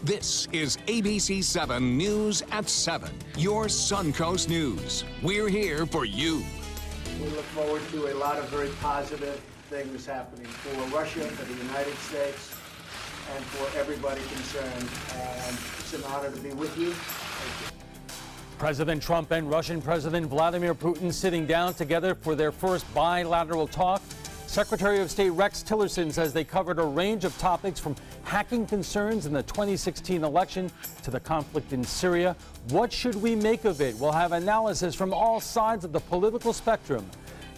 This is ABC7 News at 7, your Suncoast News. We're here for you. We look forward to a lot of very positive things happening for Russia, for the United States, and for everybody concerned. And it's an honor to be with you. Thank you. President Trump and Russian President Vladimir Putin sitting down together for their first bilateral talk. Secretary of State Rex Tillerson says they covered a range of topics from hacking concerns in the 2016 election to the conflict in Syria. What should we make of it? We'll have analysis from all sides of the political spectrum.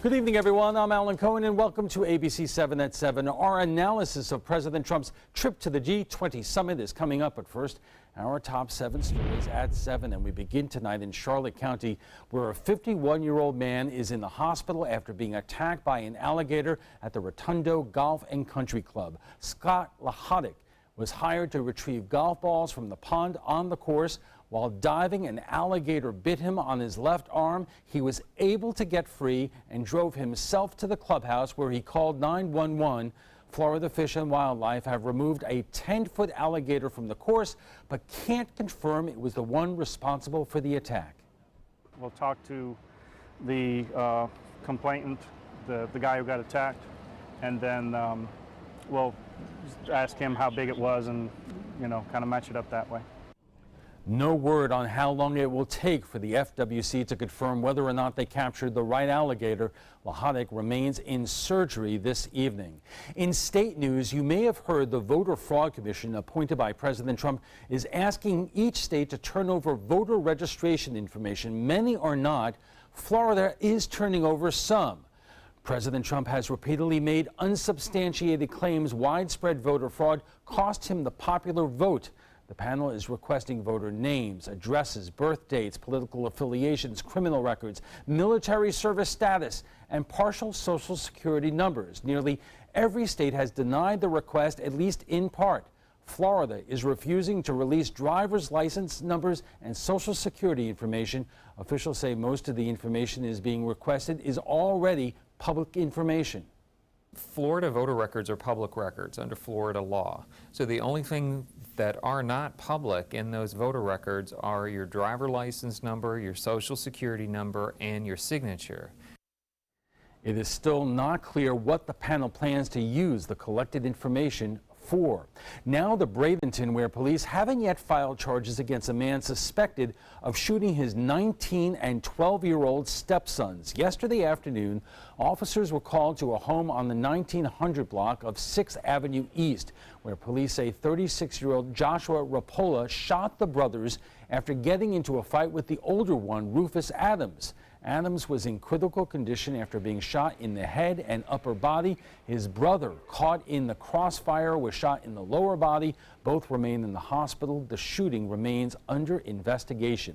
Good evening, everyone. I'm Alan Cohen, and welcome to ABC7 at 7. Our analysis of President Trump's trip to the G20 summit is coming up, but first, our top 7 stories at 7, and we begin tonight in Charlotte County, where a 51-year-old man is in the hospital after being attacked by an alligator at the Rotundo Golf and Country Club. Scott Lahodick was hired to retrieve golf balls from the pond on the course. While diving, an alligator bit him on his left arm. He was able to get free and drove himself to the clubhouse, where he called 911. Florida Fish and Wildlife have removed a 10-foot alligator from the course, but can't confirm it was the one responsible for the attack. We'll talk to the complainant, the guy who got attacked, and then we'll ask him how big it was and, kind of match it up that way. No word on how long it will take for the FWC to confirm whether or not they captured the right alligator. Lahodick remains in surgery this evening. In state news, you may have heard the Voter Fraud Commission appointed by President Trump is asking each state to turn over voter registration information. Many are not. Florida is turning over some. President Trump has repeatedly made unsubstantiated claims widespread voter fraud cost him the popular vote. The panel is requesting voter names, addresses, birth dates, political affiliations, criminal records, military service status, and partial Social Security numbers. Nearly every state has denied the request, at least in part. Florida is refusing to release driver's license numbers and Social Security information. Officials say most of the information is being requested is already public information. Florida voter records are public records under Florida law. So the only thing that are not public in those voter records are your driver license number, your Social Security number, and your signature. It is still not clear what the panel plans to use the collected information for. Now the Bradenton, where police haven't yet filed charges against a man suspected of shooting his 19 and 12-year-old stepsons. Yesterday afternoon, officers were called to a home on the 1900 block of 6th Avenue East, where police say 36-year-old Joshua Rapola shot the brothers after getting into a fight with the older one, Rufus Adams. Adams was in critical condition after being shot in the head and upper body. His brother, caught in the crossfire, was shot in the lower body. Both remain in the hospital. The shooting remains under investigation.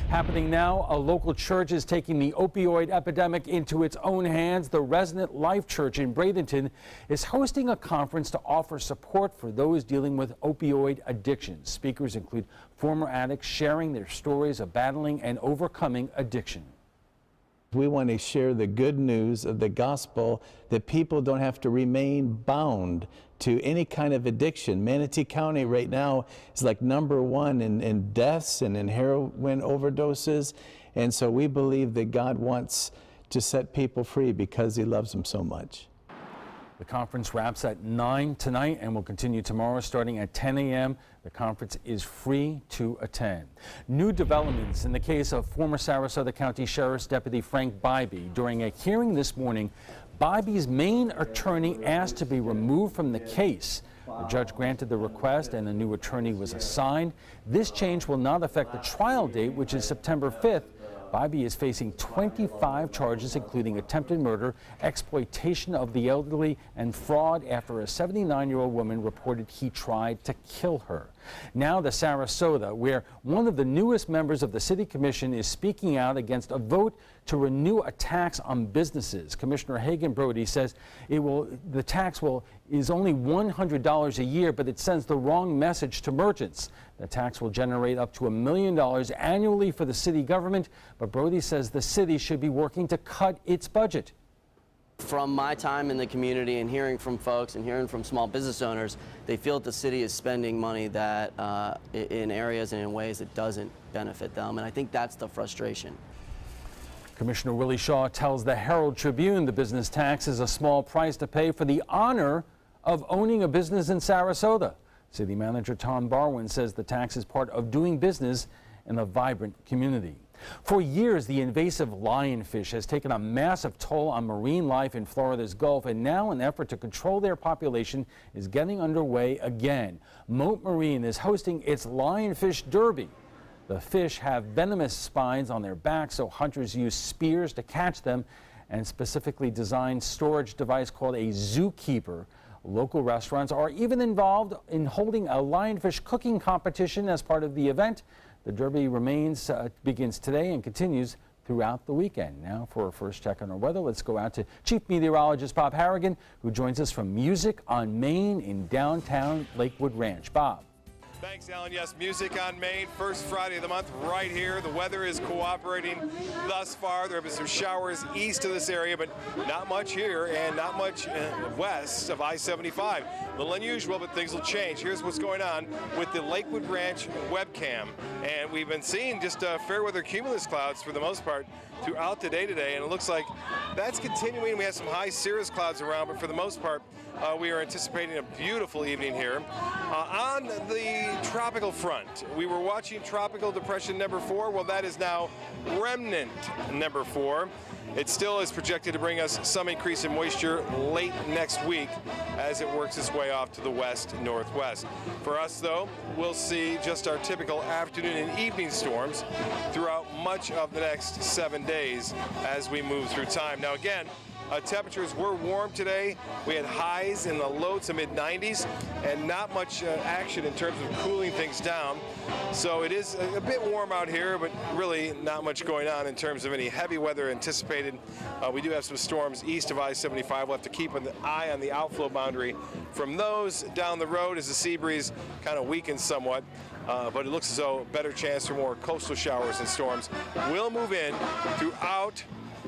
Happening now, a local church is taking the opioid epidemic into its own hands. The Resonant Life Church in Bradenton is hosting a conference to offer support for those dealing with opioid addiction. Speakers include former addicts sharing their stories of battling and overcoming addiction. We want to share the good news of the gospel, that people don't have to remain bound to any kind of addiction. Manatee County right now is like #1 in deaths and in heroin overdoses. And so we believe that God wants to set people free because he loves them so much. The conference wraps at 9 tonight and will continue tomorrow starting at 10 a.m. The conference is free to attend. New developments in the case of former Sarasota County Sheriff's Deputy Frank Bybee. During a hearing this morning, Bybee's main attorney asked to be removed from the case. The judge granted the request and a new attorney was assigned. This change will not affect the trial date, which is September 5th. Bybee is facing 25 charges, including attempted murder, exploitation of the elderly, and fraud after a 79-year-old woman reported he tried to kill her. Now the Sarasota, where one of the newest members of the City Commission is speaking out against a vote to renew a tax on businesses. Commissioner Hagan Brody says the tax is only $100 a year, but it sends the wrong message to merchants. The tax will generate up to $1 million annually for the city government, but Brody says the city should be working to cut its budget. From my time in the community and hearing from folks and hearing from small business owners, they feel that the city is spending money that in areas and in ways that doesn't benefit them, and I think that's the frustration. Commissioner Willie Shaw tells the Herald Tribune the business tax is a small price to pay for the honor of owning a business in Sarasota. City Manager Tom Barwin says the tax is part of doing business in a vibrant community. For years, the invasive lionfish has taken a massive toll on marine life in Florida's Gulf, and now an effort to control their population is getting underway again. Moat Marine is hosting its Lionfish Derby. The fish have venomous spines on their backs, so hunters use spears to catch them and specifically designed storage device called a zookeeper. Local restaurants are even involved in holding a lionfish cooking competition as part of the event. The Derby begins today and continues throughout the weekend. Now for our first check on our weather, let's go out to Chief Meteorologist Bob Harrigan, who joins us from Music on Main in downtown Lakewood Ranch. Bob. Thanks, Alan. Yes, Music on Main, first Friday of the month right here. The weather is cooperating thus far. There have been some showers east of this area, but not much here and not much west of I-75. A little unusual, but things will change. Here's what's going on with the Lakewood Ranch webcam. And we've been seeing just fair weather cumulus clouds for the most part throughout the day today, and it looks like that's continuing. We have some high cirrus clouds around, but for the most part, we are anticipating a beautiful evening here. On the tropical front, we were watching Tropical Depression number 4. Well, that is now Remnant number 4. It still is projected to bring us some increase in moisture late next week as it works its way off to the west-northwest. For us, though, we'll see just our typical afternoon and evening storms throughout much of the next 7 days as we move through time. Now, again, temperatures were warm today. We had highs in the low to mid-90s and not much action in terms of cooling things down. So it is a bit warm out here, but really not much going on in terms of any heavy weather anticipated. We do have some storms east of I-75. We'll have to keep an eye on the outflow boundary from those down the road as the sea breeze kind of weakens somewhat. But it looks as though a better chance for more coastal showers and storms will move in throughout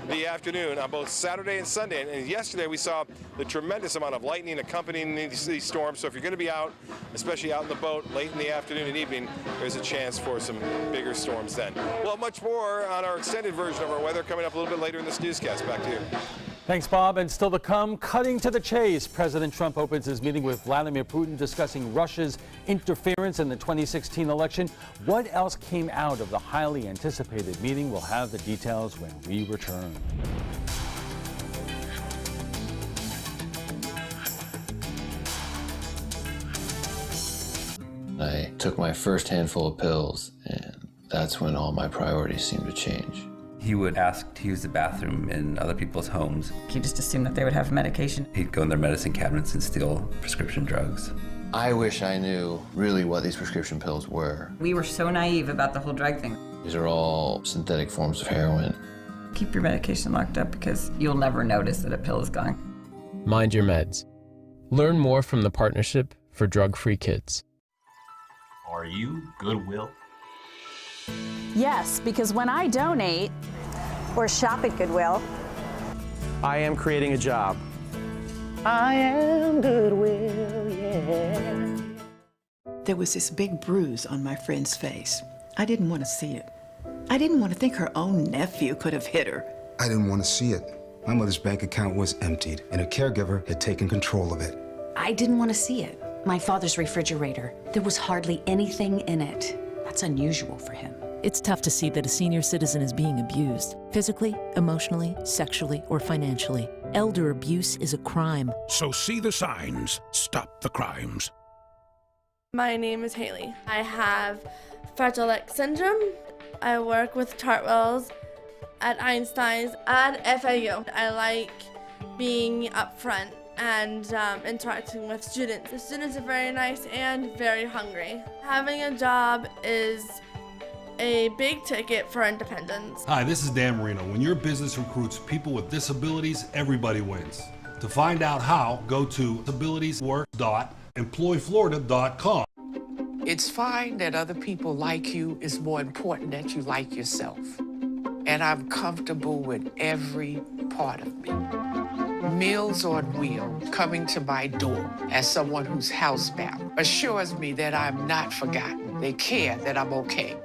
the afternoon on both Saturday and Sunday. And yesterday we saw the tremendous amount of lightning accompanying these storms. So if you're going to be out, especially out in the boat late in the afternoon and evening, there's a chance for some bigger storms then. Well, much more on our extended version of our weather coming up a little bit later in this newscast. Back to you. Thanks, Bob. And still to come, cutting to the chase. President Trump opens his meeting with Vladimir Putin discussing Russia's interference in the 2016 election. What else came out of the highly anticipated meeting? We'll have the details when we return. I took my first handful of pills, and that's when all my priorities seemed to change. He would ask to use the bathroom in other people's homes. He just assumed that they would have medication. He'd go in their medicine cabinets and steal prescription drugs. I wish I knew really what these prescription pills were. We were so naive about the whole drug thing. These are all synthetic forms of heroin. Keep your medication locked up because you'll never notice that a pill is gone. Mind your meds. Learn more from the Partnership for Drug-Free Kids. Are you Goodwill? Yes, because when I donate or shop at Goodwill, I am creating a job. I am Goodwill, yeah. There was this big bruise on my friend's face. I didn't want to see it. I didn't want to think her own nephew could have hit her. I didn't want to see it. My mother's bank account was emptied, and a caregiver had taken control of it. I didn't want to see it. My father's refrigerator, there was hardly anything in it. That's unusual for him. It's tough to see that a senior citizen is being abused, physically, emotionally, sexually, or financially. Elder abuse is a crime. So see the signs, stop the crimes. My name is Haley. I have Fragile X syndrome. I work with Chartwells at Einstein's and FAU. I like being up front and interacting with students. The students are very nice and very hungry. Having a job is a big ticket for independence. Hi, this is Dan Marino. When your business recruits people with disabilities, everybody wins. To find out how, go to disabilitieswork.employflorida.com. It's fine that other people like you. It's more important that you like yourself. And I'm comfortable with every part of me. Meals on Wheels coming to my door as someone who's housebound assures me that I'm not forgotten. They care that I'm okay.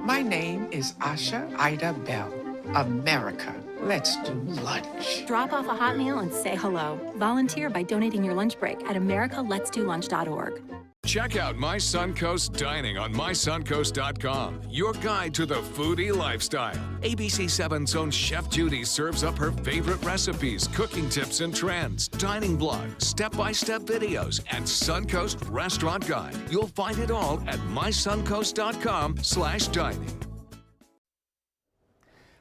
My name is Asha Ida Bell. America, let's do lunch. Drop off a hot meal and say hello. Volunteer by donating your lunch break at americaletsdolunch.org. Check out My Suncoast Dining on mysuncoast.com, your guide to the foodie lifestyle. ABC7's own Chef Judy serves up her favorite recipes, cooking tips and trends, dining blogs, step-by-step videos, and Suncoast Restaurant Guide. You'll find it all at mysuncoast.com/dining.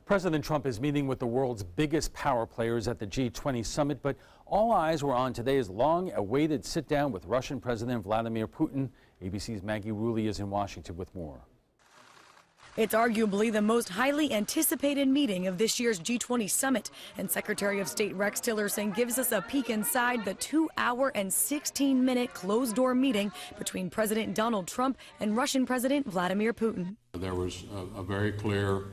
President Trump is meeting with the world's biggest power players at the G20 summit, but all eyes were on today's long-awaited sit-down with Russian President Vladimir Putin. ABC's Maggie Rulli is in Washington with more. It's arguably the most highly anticipated meeting of this year's G20 summit, and Secretary of State Rex Tillerson gives us a peek inside the 2-hour and 16-minute closed-door meeting between President Donald Trump and Russian President Vladimir Putin. There was a very clear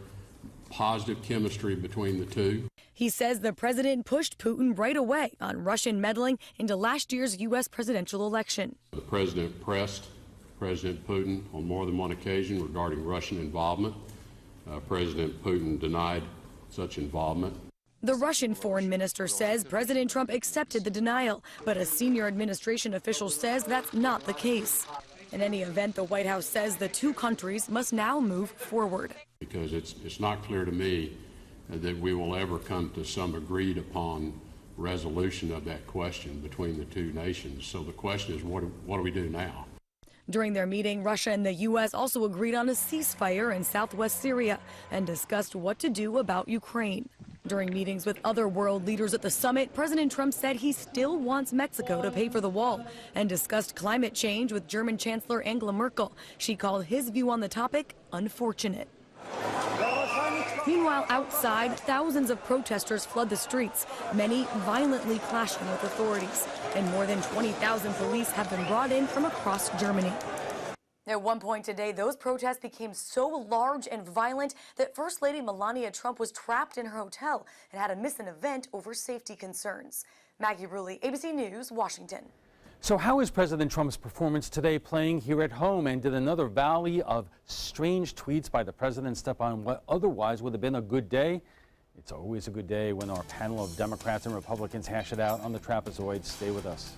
positive chemistry between the two. He says the president pushed Putin right away on Russian meddling into last year's U.S. presidential election. The president pressed President Putin on more than one occasion regarding Russian involvement. President Putin denied such involvement. The Russian foreign minister says President Trump accepted the denial, but a senior administration official says that's not the case. In any event, the White House says the two countries must now move forward. Because it's not clear to me that we will ever come to some agreed upon resolution of that question between the two nations. So the question is, what do we do now? During their meeting, Russia and the U.S. also agreed on a ceasefire in southwest Syria and discussed what to do about Ukraine. During meetings with other world leaders at the summit, President Trump said he still wants Mexico to pay for the wall and discussed climate change with German Chancellor Angela Merkel. She called his view on the topic unfortunate. Meanwhile, outside, thousands of protesters flood the streets, many violently clashing with authorities, and more than 20,000 police have been brought in from across Germany. At one point today, those protests became so large and violent that First Lady Melania Trump was trapped in her hotel and had to miss an event over safety concerns. Maggie Rulli, ABC News, Washington. So how is President Trump's performance today playing here at home? And did another volley of strange tweets by the president step on what otherwise would have been a good day? It's always a good day when our panel of Democrats and Republicans hash it out on the trapezoid. Stay with us.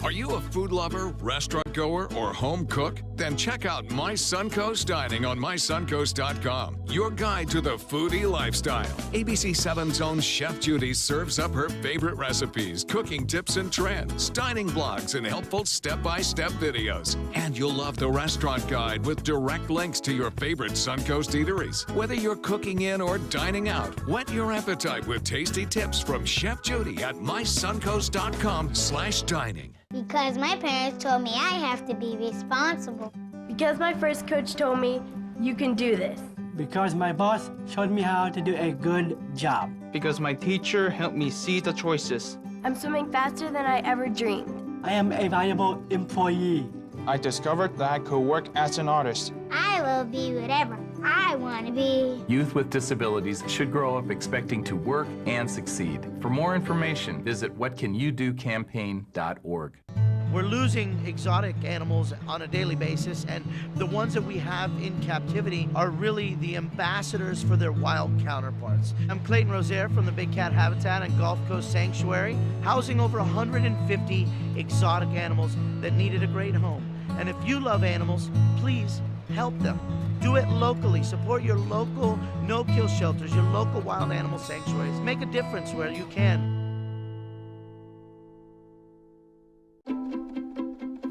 Are you a food lover, restaurant goer, or home cook? Then check out My Suncoast Dining on mysuncoast.com, your guide to the foodie lifestyle. ABC7's own Chef Judy serves up her favorite recipes, cooking tips and trends, dining blogs, and helpful step-by-step videos. And you'll love the restaurant guide with direct links to your favorite Suncoast eateries. Whether you're cooking in or dining out, whet your appetite with tasty tips from Chef Judy at mysuncoast.com/dining. Because my parents told me I have to be responsible. Because my first coach told me, you can do this. Because my boss showed me how to do a good job. Because my teacher helped me see the choices. I'm swimming faster than I ever dreamed. I am a valuable employee. I discovered that I could work as an artist. I will be whatever I want to be. Youth with disabilities should grow up expecting to work and succeed. For more information, visit whatcanyoudocampaign.org. We're losing exotic animals on a daily basis, and the ones that we have in captivity are really the ambassadors for their wild counterparts. I'm Clayton Rozier from the Big Cat Habitat and Gulf Coast Sanctuary, housing over 150 exotic animals that needed a great home. And if you love animals, please help them. Do it locally. Support your local no-kill shelters, your local wild animal sanctuaries. Make a difference where you can.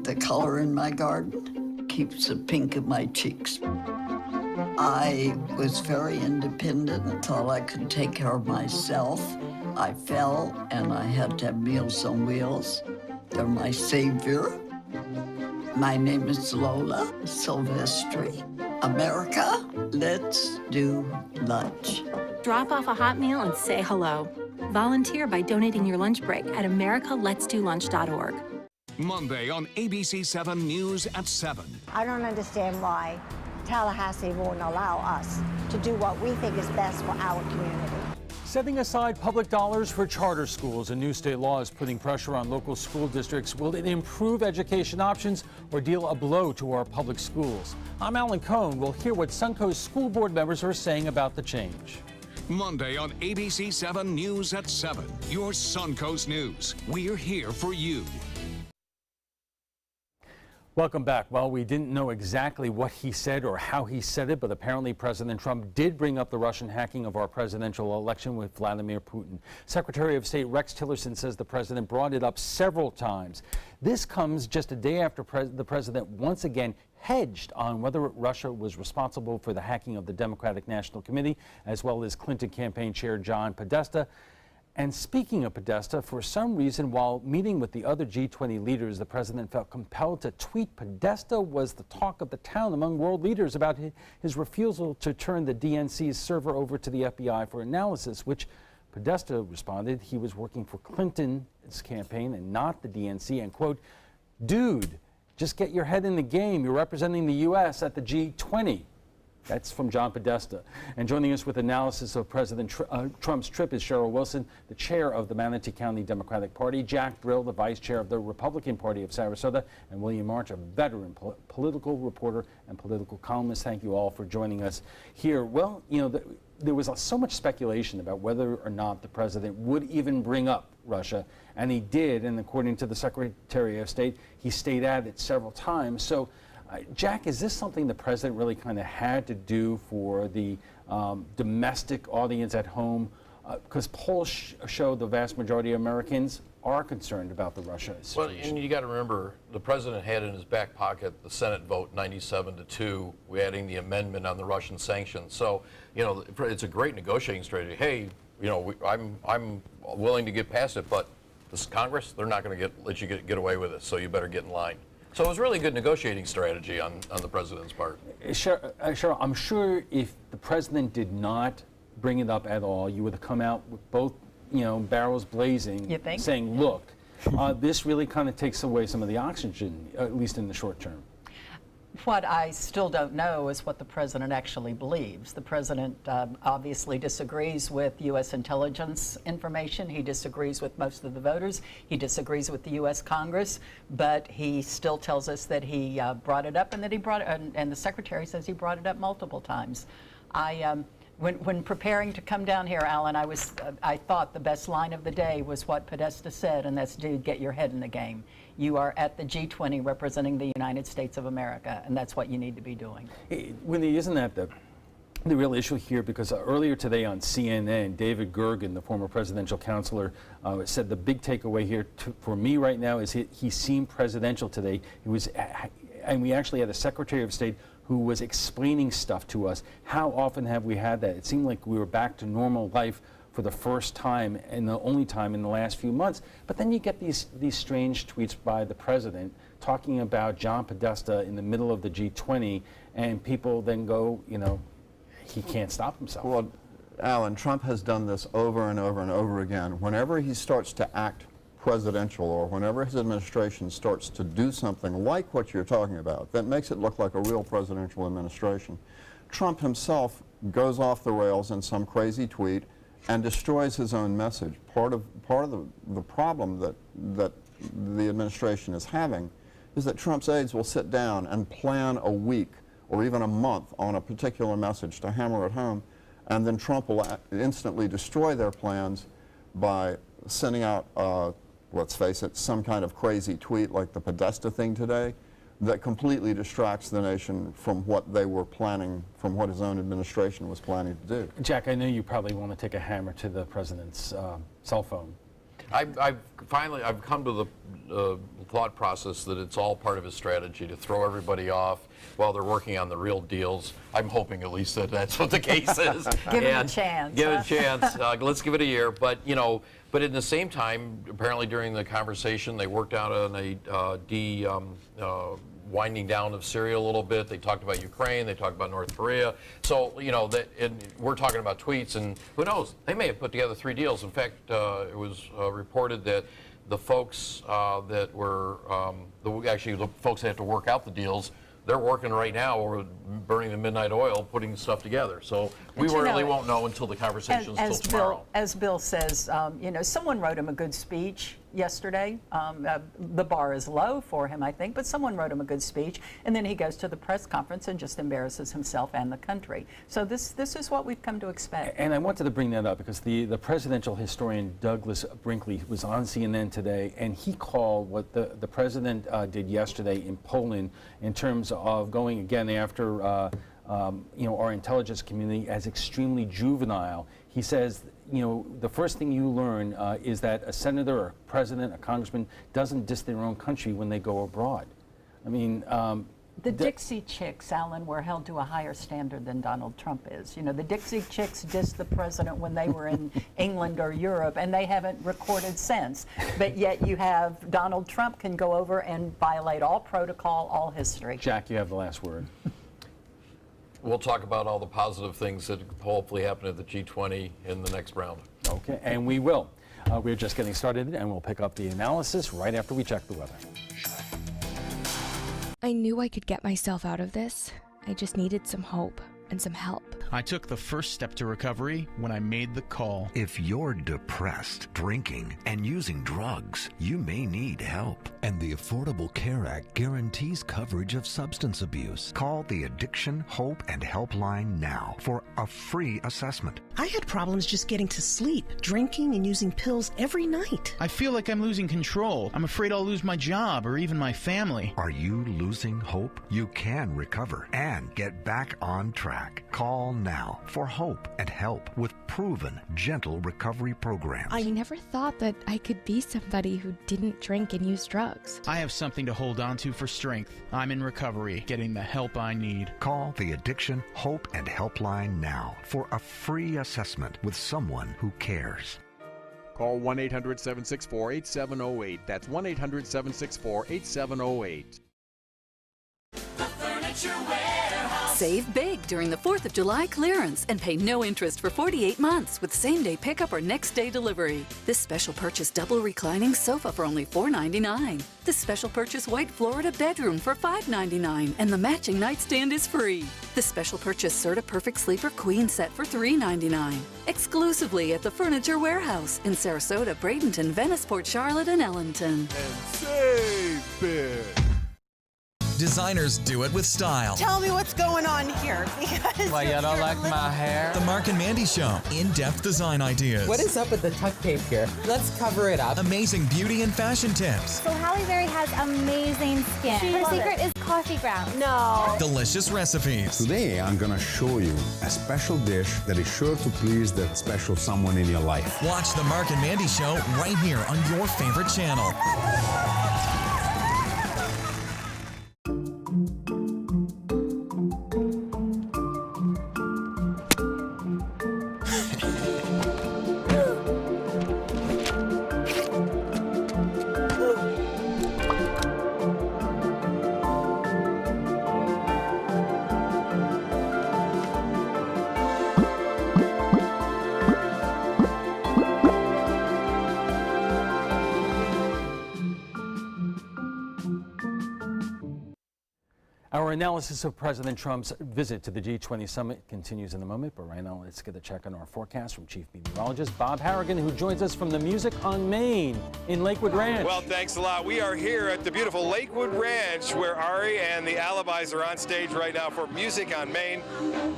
The color in my garden keeps the pink in my cheeks. I was very independent and thought I could take care of myself. I fell and I had to have Meals on Wheels. They're my savior. My name is Lola Silvestri. America, let's do lunch. Drop off a hot meal and say hello. Volunteer by donating your lunch break at americaletsdolunch.org. Monday on ABC7 News at 7. I don't understand why Tallahassee won't allow us to do what we think is best for our community. Setting aside public dollars for charter schools, a new state law is putting pressure on local school districts. Will it improve education options or deal a blow to our public schools? I'm Alan Cohn. We'll hear what Suncoast school board members are saying about the change. Monday on ABC7 News at 7. Your Suncoast News. We're here for you. Welcome back. Well, we didn't know exactly what he said or how he said it, but apparently President Trump did bring up the Russian hacking of our presidential election with Vladimir Putin. Secretary of State Rex Tillerson says the president brought it up several times. This comes just a day after the president once again hedged on whether Russia was responsible for the hacking of the Democratic National Committee, as well as Clinton campaign chair John Podesta. And speaking of Podesta, for some reason, while meeting with the other G20 leaders, the president felt compelled to tweet Podesta was the talk of the town among world leaders about his refusal to turn the DNC's server over to the FBI for analysis, which Podesta responded he was working for Clinton's campaign and not the DNC, and quote, "Dude, just get your head in the game. You're representing the U.S. at the G20. That's from John Podesta. And joining us with analysis of President Trump's trip is Cheryl Wilson, the chair of the Manatee County Democratic Party, Jack Brill, the vice chair of the Republican Party of Sarasota, and William March, a veteran political reporter and political columnist. Thank you all for joining us here. Well, you know, there was so much speculation about whether or not the president would even bring up Russia, and he did, and according to the Secretary of State, he stayed at it several times. So, Jack, is this something the president really kind of had to do for the domestic audience at home? Because polls show the vast majority of Americans are concerned about the Russia situation. Well, and you got to remember, the president had in his back pocket the Senate vote 97-2, adding the amendment on the Russian sanctions. So, you know, it's a great negotiating strategy. Hey, you know, I'm willing to get past it, but this Congress, they're not going to let you get away with it. So you better get in line. So it was really good negotiating strategy on the president's part. Cheryl, I'm sure if the president did not bring it up at all, you would have come out with both, you know, barrels blazing, saying, look, this really kind of takes away some of the oxygen, at least in the short term. What I still don't know is what the president actually believes. The president obviously disagrees with U.S. intelligence information. He disagrees with most of the voters. He disagrees with the U.S. Congress, but he still tells us that he brought it up and that he brought it, and the secretary says he brought it up multiple times. When preparing to come down here, Alan, I thought the best line of the day was what Podesta said, and that's, dude, get your head in the game. You are at the G20 representing the United States of America, and that's what you need to be doing. Wendy, isn't that the real issue here? Because earlier today on CNN, David Gergen, the former presidential counselor, said the big takeaway here for me right now is he seemed presidential today. And we actually had a Secretary of State who was explaining stuff to us. How often have we had that? It seemed like we were back to normal life for the first time and the only time in the last few months. But then you get these strange tweets by the president talking about John Podesta in the middle of the G20, and people then go, you know, he can't stop himself. Well, Alan, Trump has done this over and over and over again. Whenever he starts to act presidential, or whenever his administration starts to do something like what you're talking about, that makes it look like a real presidential administration, Trump himself goes off the rails in some crazy tweet and destroys his own message. Part of the problem that the administration is having is that Trump's aides will sit down and plan a week or even a month on a particular message to hammer it home, and then Trump will instantly destroy their plans by sending out, let's face it, some kind of crazy tweet like the Podesta thing today that completely distracts the nation from what they were planning, from what his own administration was planning to do. Jack, I know you probably want to take a hammer to the president's cell phone. I've come to the thought process that it's all part of his strategy to throw everybody off while they're working on the real deals. I'm hoping at least that that's what the case is. Give him a chance. Give it a chance. Let's give it a year. But, you know, but at the same time, apparently during the conversation, they worked out on a winding down of Syria a little bit. They talked about Ukraine. They talked about North Korea. So, you know, we're talking about tweets, and who knows? They may have put together 3 deals. In fact, it was reported that the folks that were, actually the folks that have to work out the deals they're working right now over burning the midnight oil, putting stuff together. So we really won's know until the conversations until tomorrow. As Bill says, you know, someone wrote him a good speech yesterday. The bar is low for him, I think, but someone wrote him a good speech, and then he goes to the press conference and just embarrasses himself and the country. So this is what we've come to expect. And I wanted to bring that up because the presidential historian Douglas Brinkley was on CNN today, and he called what the president did yesterday in Poland in terms of going again after you know, our intelligence community as extremely juvenile. He says, you know, the first thing you learn is that a senator or a president, a congressman doesn't diss their own country when they go abroad. I mean, the Dixie Chicks, Alan, were held to a higher standard than Donald Trump is. You know, the Dixie Chicks dissed the president when they were in England or Europe, and they haven't recorded since. But yet you have Donald Trump can go over and violate all protocol, all history. Jack, you have the last word. We'll talk about all the positive things that hopefully happen at the G20 in the next round. Okay, and we will. We're just getting started, and we'll pick up the analysis right after we check the weather. I knew I could get myself out of this. I just needed some hope and some help. I took the first step to recovery when I made the call. If you're depressed, drinking, and using drugs, you may need help. And the Affordable Care Act guarantees coverage of substance abuse. Call the Addiction, Hope, and Helpline now for a free assessment. I had problems just getting to sleep, drinking and using pills every night. I feel like I'm losing control. I'm afraid I'll lose my job or even my family. Are you losing hope? You can recover and get back on track. Call now for hope and help with proven, gentle recovery programs. I never thought that I could be somebody who didn't drink and use drugs. I have something to hold on to for strength. I'm in recovery, getting the help I need. Call the Addiction, Hope, and Helpline now for a free assessment with someone who cares. Call 1-800-764-8708. That's 1-800-764-8708. Save big during the 4th of July clearance and pay no interest for 48 months with same-day pickup or next-day delivery. This special purchase double reclining sofa for only $4.99. This special purchase white Florida bedroom for $5.99, and the matching nightstand is free. This special purchase Serta Perfect Sleeper Queen set for $3.99. Exclusively at the Furniture Warehouse in Sarasota, Bradenton, Veniceport, Charlotte, and Ellington. And save big. Designers do it with style. Tell me what's going on here. Why, you don't like my hair? The Mark and Mandy Show. In-depth design ideas. What is up with the tuck tape here? Let's cover it up. Amazing beauty and fashion tips. So Halle Berry has amazing skin. Her secret is coffee grounds. No. Delicious recipes. Today, I'm going to show you a special dish that is sure to please that special someone in your life. Watch the Mark and Mandy Show right here on your favorite channel. Our analysis of President Trump's visit to the G20 summit continues in a moment, but right now let's get a check on our forecast from Chief Meteorologist Bob Harrigan, who joins us from the Music on Main in Lakewood Ranch. Well, thanks a lot. We are here at the beautiful Lakewood Ranch where Ari and the Alibis are on stage right now for Music on Main,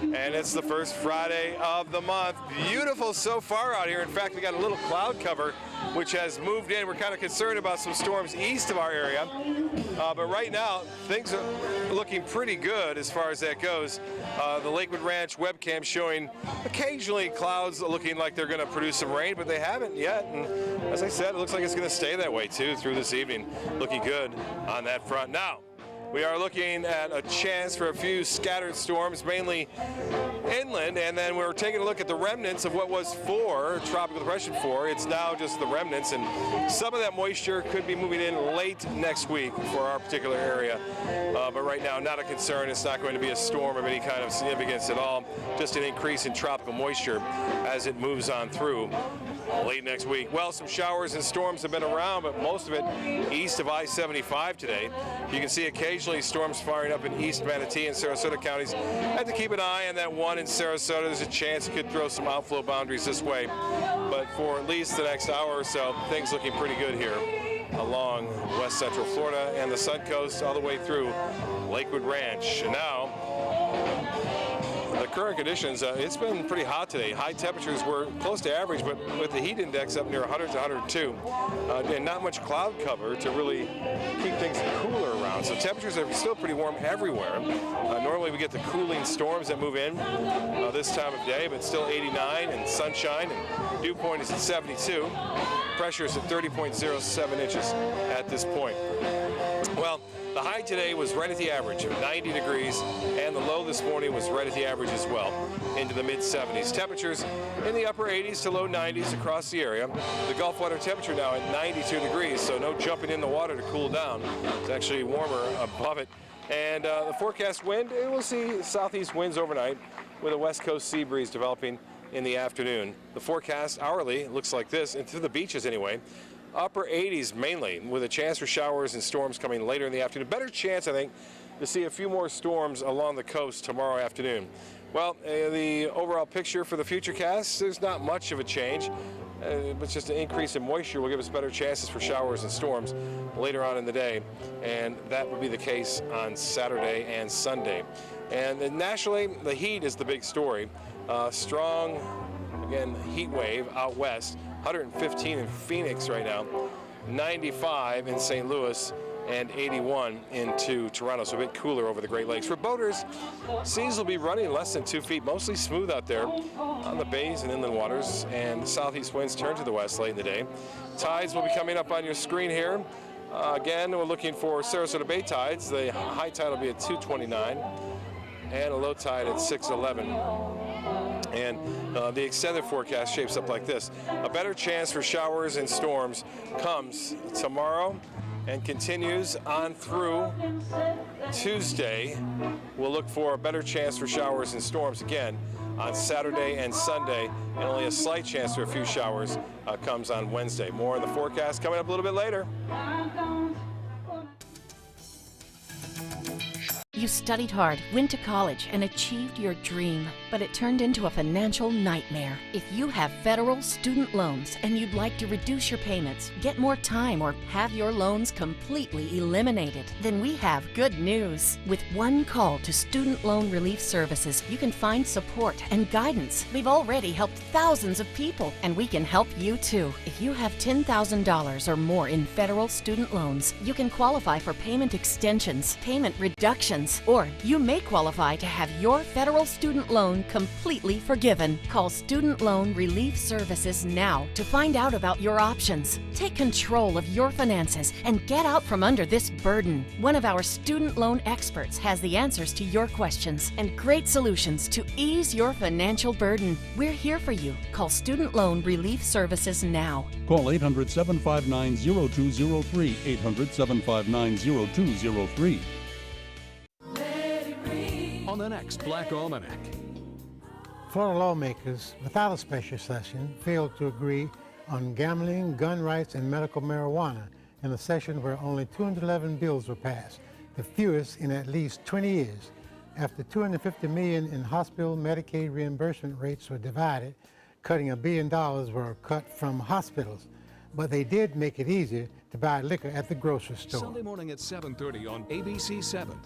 and it's the first Friday of the month. Beautiful so far out here. In fact, we got a little cloud cover which has moved in. We're kind of concerned about some storms east of our area, but right now things are looking pretty good as far as that goes. The Lakewood Ranch webcam showing occasionally clouds looking like they're going to produce some rain, but they haven't yet. And as I said, it looks like it's going to stay that way too through this evening. Looking good on that front. Now, we are looking at a chance for a few scattered storms, mainly inland, and then we're taking a look at the remnants of what was 4, Tropical Depression 4. It's now just the remnants, and some of that moisture could be moving in late next week for our particular area. But right now, not a concern. It's not going to be a storm of any kind of significance at all, just an increase in tropical moisture as it moves on through late next week. Well, some showers and storms have been around, but most of it east of I-75 today. You can see occasionally Occasionally storms firing up in East Manatee and Sarasota counties. Have to keep an eye on that one in Sarasota. There's a chance it could throw some outflow boundaries this way. But for at least the next hour or so, things looking pretty good here along west central Florida and the Sun Coast all the way through Lakewood Ranch. And now, the current conditions, it's been pretty hot today. High temperatures were close to average, but with the heat index up near 100 to 102, and not much cloud cover to really keep things cooler around. So temperatures are still pretty warm everywhere. Normally we get the cooling storms that move in this time of day, but still 89 and sunshine, and dew point is at 72. Pressure is at 30.07 inches at this point. Well, the high today was right at the average of 90 degrees, and the low this morning was right at the average as well, into the mid-70s. Temperatures in the upper 80s to low 90s across the area. The Gulf water temperature now at 92 degrees, so no jumping in the water to cool down. It's actually warmer above it. And the forecast wind, we'll see southeast winds overnight with a west coast sea breeze developing in the afternoon. The forecast hourly looks like this, and through the beaches anyway. Upper 80s mainly, with a chance for showers and storms coming later in the afternoon. Better chance, I think, to see a few more storms along the coast tomorrow afternoon. Well, the overall picture for the futurecast, there's not much of a change, but just an increase in moisture will give us better chances for showers and storms later on in the day, and that would be the case on Saturday and Sunday. And then nationally, the heat is the big story. Strong, again, heat wave out west. 115 in Phoenix right now, 95 in St. Louis, and 81 into Toronto, so a bit cooler over the Great Lakes. For boaters, seas will be running less than 2 feet, mostly smooth out there on the bays and inland waters, and southeast winds turn to the west late in the day. Tides will be coming up on your screen here. Again, we're looking for Sarasota Bay tides. The high tide will be at 229 and a low tide at 611. And the extended forecast shapes up like this. A better chance for showers and storms comes tomorrow and continues on through Tuesday. We'll look for a better chance for showers and storms again on Saturday and Sunday, and only a slight chance for a few showers comes on Wednesday. More in the forecast coming up a little bit later. You studied hard, went to college, and achieved your dream, but it turned into a financial nightmare. If you have federal student loans and you'd like to reduce your payments, get more time, or have your loans completely eliminated, then we have good news. With one call to Student Loan Relief Services, you can find support and guidance. We've already helped thousands of people, and we can help you too. If you have $10,000 or more in federal student loans, you can qualify for payment extensions, payment reductions, or you may qualify to have your federal student loan completely forgiven. Call Student Loan Relief Services now to find out about your options. Take control of your finances and get out from under this burden. One of our student loan experts has the answers to your questions and great solutions to ease your financial burden. We're here for you. Call Student Loan Relief Services now. Call 800-759-0203, 800-759-0203. On the next Black Almanac. Florida lawmakers, without a special session, failed to agree on gambling, gun rights, and medical marijuana in a session where only 211 bills were passed, the fewest in at least 20 years. After $250 million in hospital Medicaid reimbursement rates were divided, cutting $1 billion were cut from hospitals. But they did make it easier to buy liquor at the grocery store. Sunday morning at 7:30 on ABC7.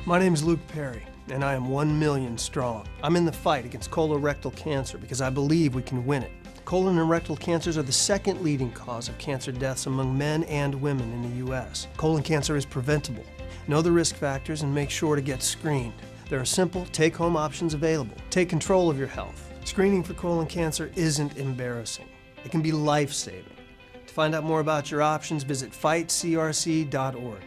My name's Luke Perry, and I am 1 million strong. I'm in the fight against colorectal cancer because I believe we can win it. Colon and rectal cancers are the second leading cause of cancer deaths among men and women in the U.S. Colon cancer is preventable. Know the risk factors and make sure to get screened. There are simple, take-home options available. Take control of your health. Screening for colon cancer isn't embarrassing. It can be life-saving. To find out more about your options, visit fightcrc.org.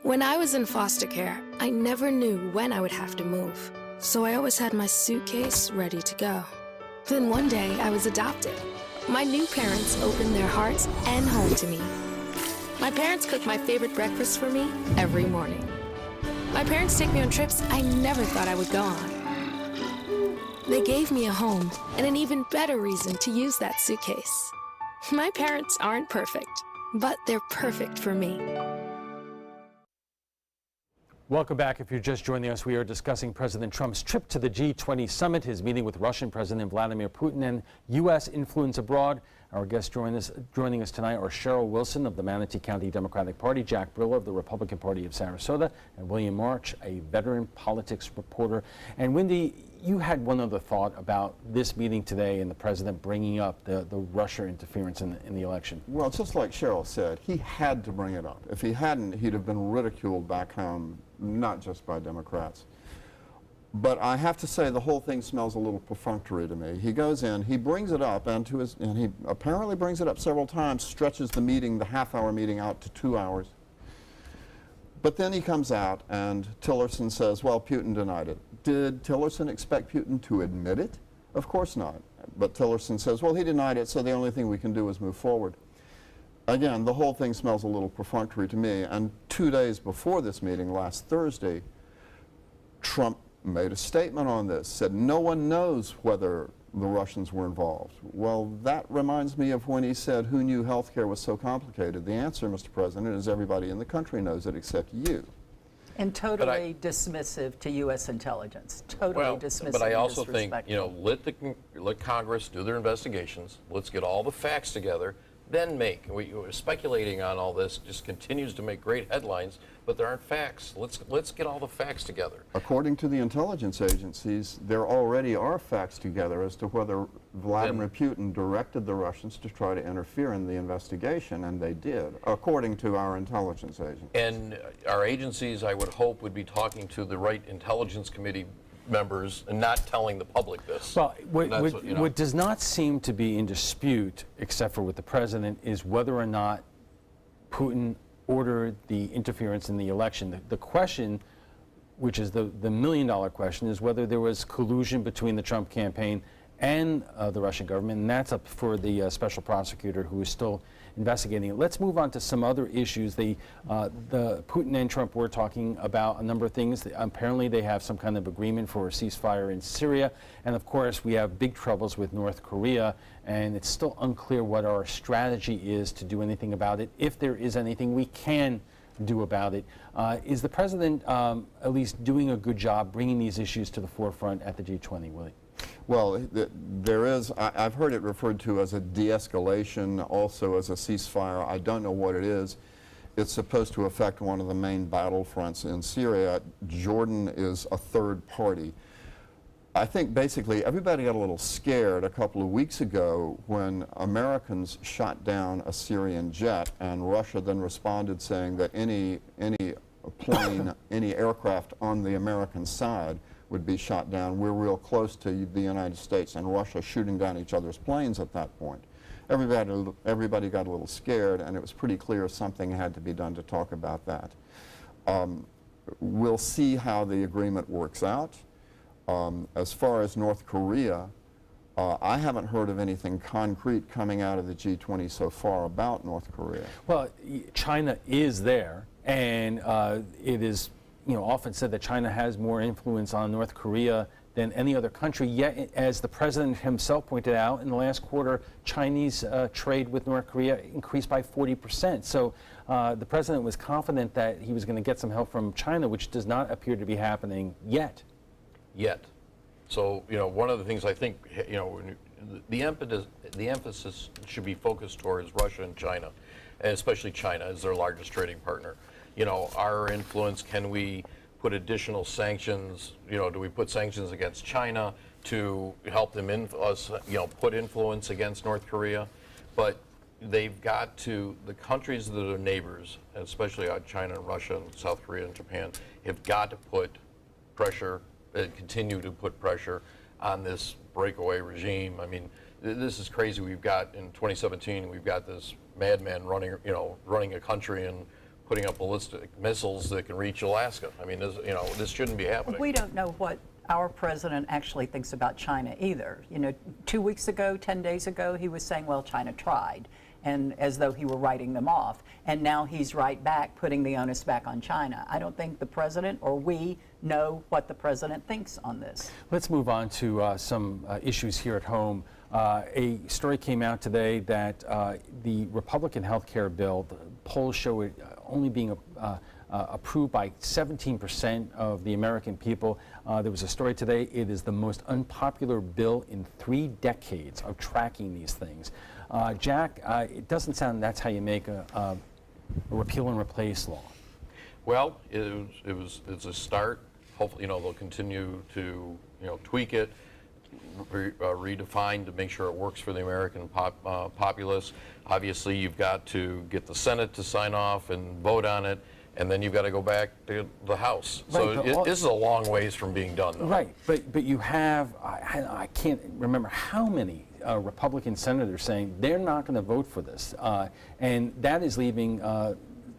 When I was in foster care, I never knew when I would have to move, so I always had my suitcase ready to go. Then one day, I was adopted. My new parents opened their hearts and home to me. My parents cook my favorite breakfast for me every morning. My parents take me on trips I never thought I would go on. They gave me a home and an even better reason to use that suitcase. My parents aren't perfect, but they're perfect for me. Welcome back. If you're just joining us, we are discussing President Trump's trip to the G20 summit, his meeting with Russian President Vladimir Putin, and U.S. influence abroad. Our guests joining us tonight are Cheryl Wilson of the Manatee County Democratic Party, Jack Briller of the Republican Party of Sarasota, and William March, a veteran politics reporter. And Wendy, you had one other thought about this meeting today and the president bringing up the Russia interference in the election. Well, just like Cheryl said, he had to bring it up. If he hadn't, he'd have been ridiculed back home, not just by Democrats. But I have to say the whole thing smells a little perfunctory to me. He goes in, he brings it up, and he apparently brings it up several times, stretches the meeting, the half-hour meeting, out to 2 hours. But then he comes out and Tillerson says, well, Putin denied it. Did Tillerson expect Putin to admit it? Of course not. But Tillerson says, well, he denied it, so the only thing we can do is move forward. Again, the whole thing smells a little perfunctory to me. And 2 days before this meeting, last Thursday, Trump made a statement on this, said no one knows whether the Russians were involved. Well, that reminds me of when he said, who knew healthcare was so complicated? The answer, Mr. President, is everybody in the country knows it except you. And totally dismissive to U.S. intelligence. Totally dismissive. But I also think, let Congress do their investigations. Let's get all the facts together. Then we're speculating on all this, just continues to make great headlines, but there aren't facts. Let's get all the facts together. According to the intelligence agencies, there already are facts together as to whether Vladimir Putin directed the Russians to try to interfere in the investigation, and they did, according to our intelligence agencies. And our agencies, I would hope, would be talking to the right intelligence committee members and not telling the public this. Well, what does not seem to be in dispute, except for with the president, is whether or not Putin ordered the interference in the election. The question, which is the million-dollar question, is whether there was collusion between the Trump campaign and the Russian government, and that's up for the special prosecutor who is still investigating it. Let's move on to some other issues. The Putin and Trump were talking about a number of things. Apparently they have some kind of agreement for a ceasefire in Syria, and of course we have big troubles with North Korea, and it's still unclear what our strategy is to do anything about it, if there is anything we can do about it. Is the president at least doing a good job bringing these issues to the forefront at the G20, Willie? Well, there is, I've heard it referred to as a de-escalation, also as a ceasefire. I don't know what it is. It's supposed to affect one of the main battlefronts in Syria. Jordan is a third party. I think basically everybody got a little scared a couple of weeks ago when Americans shot down a Syrian jet, and Russia then responded saying that any plane, any aircraft on the American side would be shot down. We're real close to the United States and Russia shooting down each other's planes at that point. Everybody got a little scared, and it was pretty clear something had to be done to talk about that. We'll see how the agreement works out. As far as North Korea, I haven't heard of anything concrete coming out of the G20 so far about North Korea. Well, China is there, and it is often said that China has more influence on North Korea than any other country. Yet, as the president himself pointed out, in the last quarter, Chinese trade with North Korea increased by 40%. So the president was confident that he was going to get some help from China, which does not appear to be happening yet. So, one of the things I think, the emphasis should be focused towards Russia and China, and especially China as their largest trading partner. Our influence, can we put additional sanctions, do we put sanctions against China to help them put influence against North Korea? But they've got to, the countries that are neighbors, especially China and Russia and South Korea and Japan, have got to put pressure, continue to put pressure on this breakaway regime. I mean, this is crazy. We've got, in 2017, we've got this madman running a country and putting up ballistic missiles that can reach Alaska. I mean, this shouldn't be happening. We don't know what our president actually thinks about China either. 2 weeks ago, 10 days ago, he was saying, well, China tried, and as though he were writing them off. And now he's right back, putting the onus back on China. I don't think the president or we know what the president thinks on this. Let's move on to some issues here at home. A story came out today that the Republican health care bill, the polls show it only being approved by 17% of the American people. There was a story today. It is the most unpopular bill in 3 decades of tracking these things. Jack, it doesn't sound that's how you make a repeal and replace law. Well, it's a start. Hopefully, they'll continue to, tweak it, redefine to make sure it works for the American populace. Obviously, you've got to get the Senate to sign off and vote on it, and then you've got to go back to the House. Right, so this is a long ways from being done, though. Right, but you have, I can't remember how many Republican senators saying they're not going to vote for this, and that is leaving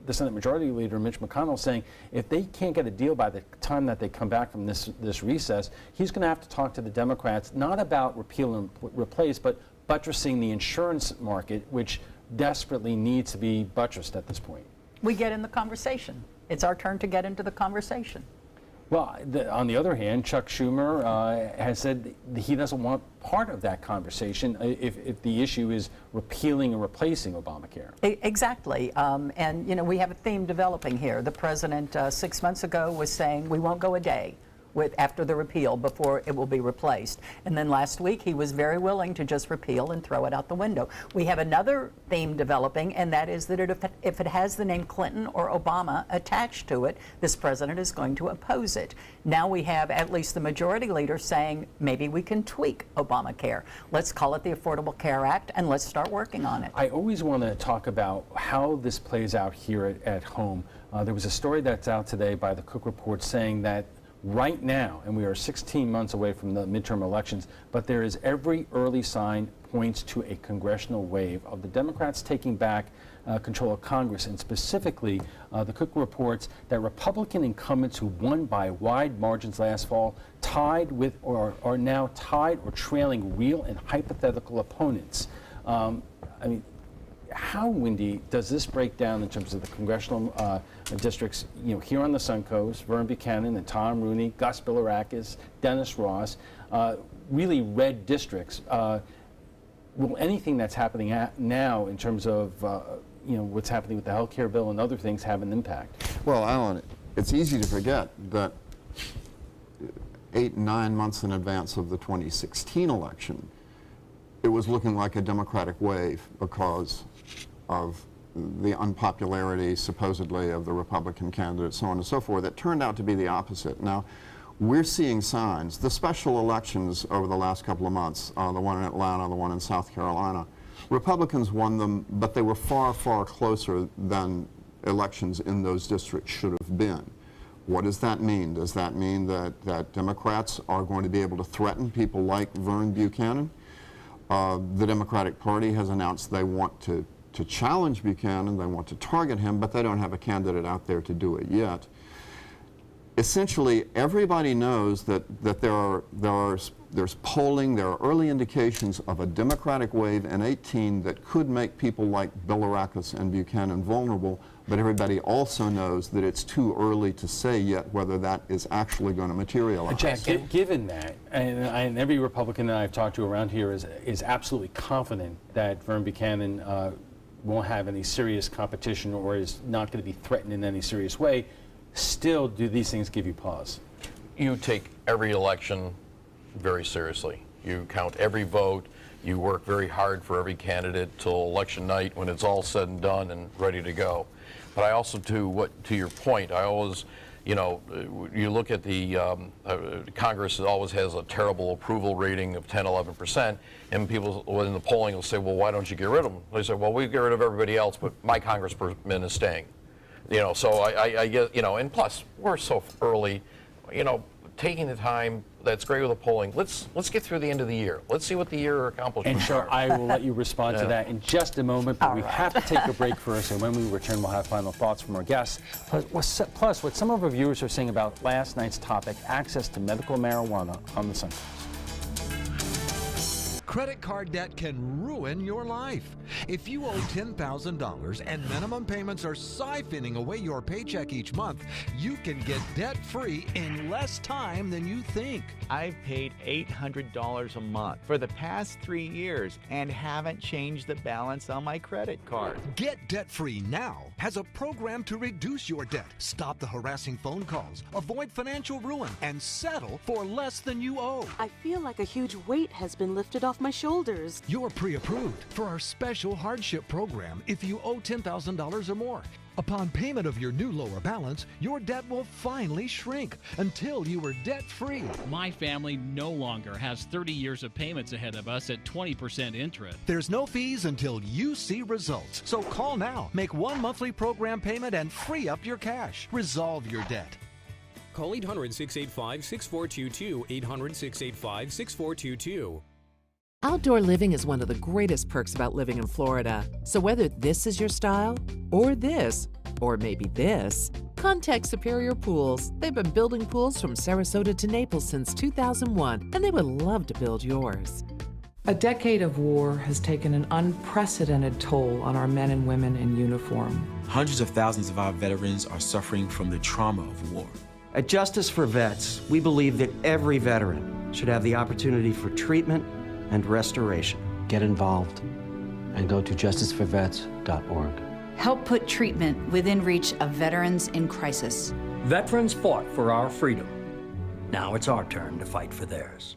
the Senate Majority Leader Mitch McConnell saying if they can't get a deal by the time that they come back from this recess, he's going to have to talk to the Democrats not about repeal and replace, but buttressing the insurance market, which desperately needs to be buttressed at this point. We get in the conversation. It's our turn to get into the conversation. Well, on the other hand, Chuck Schumer has said he doesn't want part of that conversation if the issue is repealing and replacing Obamacare. Exactly. And, we have a theme developing here. The president 6 months ago was saying we won't go a day after the repeal before it will be replaced. And then last week he was very willing to just repeal and throw it out the window. We have another theme developing, and that is that if it has the name Clinton or Obama attached to it, this president is going to oppose it. Now we have at least the majority leader saying maybe we can tweak Obamacare. Let's call it the Affordable Care Act and let's start working on it. I always want to talk about how this plays out here at home. There was a story that's out today by the Cook Report saying that right now, and we are 16 months away from the midterm elections, but there is every early sign points to a congressional wave of the Democrats taking back control of Congress, and specifically the Cook reports that Republican incumbents who won by wide margins last fall tied with or are now tied or trailing real and hypothetical opponents. How, Wendy, does this break down in terms of the congressional districts, here on the Suncoast, Vern Buchanan and Tom Rooney, Gus Bilirakis, Dennis Ross, really red districts? Will anything that's happening now in terms of, what's happening with the health care bill and other things have an impact? Well, Alan, it's easy to forget that 8, 9 months in advance of the 2016 election, it was looking like a Democratic wave because of the unpopularity, supposedly, of the Republican candidate, so on and so forth. It turned out to be the opposite. Now, we're seeing signs. The special elections over the last couple of months, the one in Atlanta, the one in South Carolina, Republicans won them, but they were far, far closer than elections in those districts should have been. What does that mean? Does that mean that Democrats are going to be able to threaten people like Vern Buchanan? The Democratic Party has announced they want to challenge Buchanan, they want to target him, but they don't have a candidate out there to do it yet. Essentially, everybody knows that there's polling, there are early indications of a Democratic wave in 18 that could make people like Bilirakis and Buchanan vulnerable, but everybody also knows that it's too early to say yet whether that is actually going to materialize. Jack, given that, and every Republican that I've talked to around here is absolutely confident that Vern Buchanan won't have any serious competition or is not going to be threatened in any serious way, still do these things give you pause? You take every election very seriously. You count every vote. You work very hard for every candidate till election night when it's all said and done and ready to go. But I also, to your point, I always, you look at the Congress always has a terrible approval rating of 10, 11%, and people in the polling will say, well, why don't you get rid of them? They say, well, we get rid of everybody else, but my congressman is staying. So I guess, and plus, we're so early, taking the time, that's great with the polling. Let's get through the end of the year. Let's see what the year accomplishments are. And I will let you respond to that in just a moment, but we have to take a break first, and when we return, we'll have final thoughts from our guests. Plus, what some of our viewers are saying about last night's topic, access to medical marijuana on the Suncoast. Credit card debt can ruin your life. If you owe $10,000 and minimum payments are siphoning away your paycheck each month, you can get debt-free in less time than you think. I've paid $800 a month for the past 3 years and haven't changed the balance on my credit card. Get debt-free now has a program to reduce your debt, stop the harassing phone calls, avoid financial ruin, and settle for less than you owe. I feel like a huge weight has been lifted off my shoulders. You're pre-approved for our special hardship program if you owe $10,000 or more. Upon payment of your new lower balance, your debt will finally shrink until you are debt-free. My family no longer has 30 years of payments ahead of us at 20% interest. There's no fees until you see results. So call now, make one monthly program payment, and free up your cash. Resolve your debt. Call 800-685-6422, 800-685-6422. Outdoor living is one of the greatest perks about living in Florida. So whether this is your style, or this, or maybe this, contact Superior Pools. They've been building pools from Sarasota to Naples since 2001, and they would love to build yours. A decade of war has taken an unprecedented toll on our men and women in uniform. Hundreds of thousands of our veterans are suffering from the trauma of war. At Justice for Vets, we believe that every veteran should have the opportunity for treatment and restoration. Get involved and go to justiceforvets.org. Help put treatment within reach of veterans in crisis. Veterans fought for our freedom. Now it's our turn to fight for theirs.